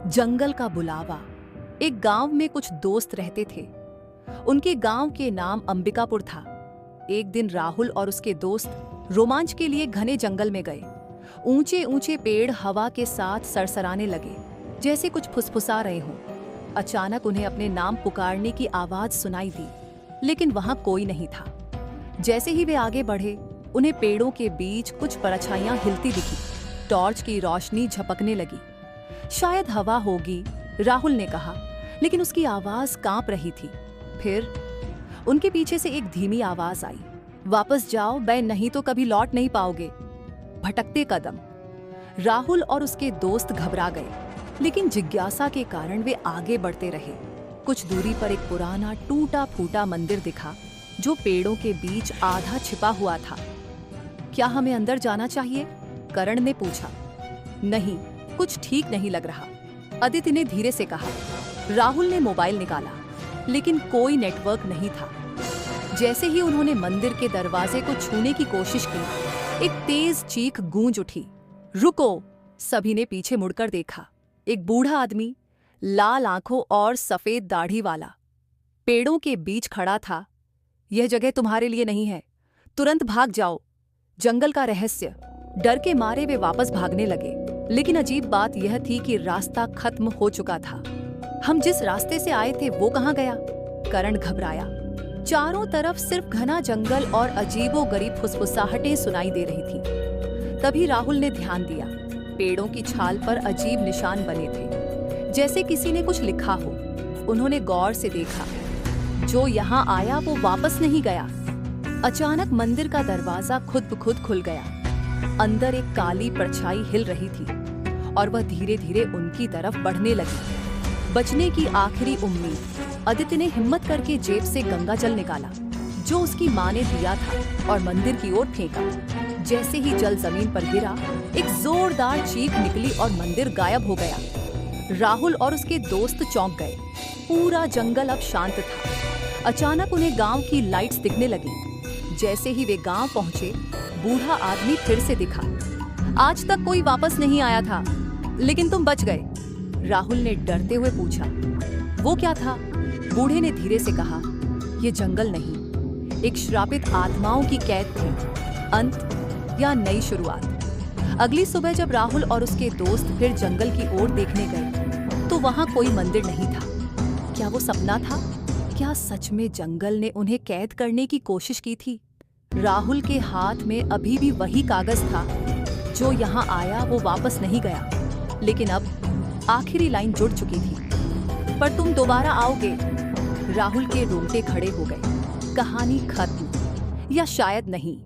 जंगल का बुलावा। एक गांव में कुछ दोस्त रहते थे। उनके गांव के नाम अंबिकापुर था। एक दिन राहुल और उसके दोस्त रोमांच के लिए घने जंगल में गए। ऊंचे ऊंचे पेड़ हवा के साथ सरसराने लगे, जैसे कुछ फुसफुसा रहे हों। अचानक उन्हें अपने नाम पुकारने की आवाज सुनाई दी, लेकिन वहां कोई नहीं था। जैसे ही वे आगे बढ़े, उन्हें पेड़ों के बीच कुछ परछाइयां हिलती दिखी। टॉर्च की रोशनी झपकने लगी। शायद हवा होगी, राहुल ने कहा, लेकिन उसकी आवाज कांप रही थी। फिर उनके पीछे से एक धीमी आवाज आई, वापस जाओ बे, नहीं तो कभी लौट नहीं पाओगे। भटकते कदम। राहुल और उसके दोस्त घबरा गए, लेकिन जिज्ञासा के कारण वे आगे बढ़ते रहे। कुछ दूरी पर एक पुराना टूटा फूटा मंदिर दिखा, जो पेड़ों के बीच आधा छिपा हुआ था। क्या हमें अंदर जाना चाहिए? करण ने पूछा। नहीं, कुछ ठीक नहीं लग रहा, अदिति ने धीरे से कहा। राहुल ने मोबाइल निकाला, लेकिन कोई नेटवर्क नहीं था। जैसे ही उन्होंने मंदिर के दरवाजे को छूने की कोशिश की, एक तेज चीख गूंज उठी। रुको! सभी ने पीछे मुड़कर देखा। एक बूढ़ा आदमी, लाल आंखों और सफेद दाढ़ी वाला, पेड़ों के बीच खड़ा था। यह जगह तुम्हारे लिए नहीं है, तुरंत भाग जाओ। जंगल का रहस्य। डर के मारे वे वापस भागने लगे, लेकिन अजीब बात यह थी कि रास्ता खत्म हो चुका था। हम जिस रास्ते से आए थे वो कहाँ गया? करण घबराया। चारों तरफ सिर्फ घना जंगल और अजीबोगरीब फुसफुसाहटें सुनाई दे रही थी। तभी राहुल ने ध्यान दिया। पेड़ों की छाल पर अजीब निशान बने थे, जैसे किसी ने कुछ लिखा हो। उन्होंने गौर से देखा। जो यहाँ आया वो वापस नहीं गया। अचानक मंदिर का दरवाजा खुद ब खुद खुल गया। अंदर एक काली परछाई हिल रही थी, और वह धीरे धीरे उनकी तरफ बढ़ने लगी। बचने की आखिरी उम्मीद। अदिति ने हिम्मत करके जेब से गंगा जल निकाला, जो उसकी माँ ने दिया था, और मंदिर की ओर फेंका। जैसे ही जल जमीन पर गिरा, एक जोरदार चीख निकली और मंदिर गायब हो गया। राहुल और उसके दोस्त चौंक गए। पूरा जंगल अब शांत था। अचानक उन्हें गांव की लाइट्स दिखने लगी। जैसे ही वे गांव पहुंचे, बूढ़ा आदमी फिर से दिखा। आज तक कोई वापस नहीं आया था, लेकिन तुम बच गए। राहुल ने डरते हुए पूछा, वो क्या था? बूढ़े ने धीरे से कहा, ये जंगल नहीं, एक श्रापित आत्माओं की कैद थी। अंत या नई शुरुआत। अगली सुबह जब राहुल और उसके दोस्त फिर जंगल की ओर देखने गए, तो वहां कोई मंदिर नहीं था। क्या वो सपना था? क्या सच में जंगल ने उन्हें कैद करने की कोशिश की थी? राहुल के हाथ में अभी भी वही कागज था। जो यहाँ आया वो वापस नहीं गया, लेकिन अब आखिरी लाइन जुड़ चुकी थी। पर तुम दोबारा आओगे? राहुल के रोंगटे खड़े हो गए। कहानी खत्म, या शायद नहीं।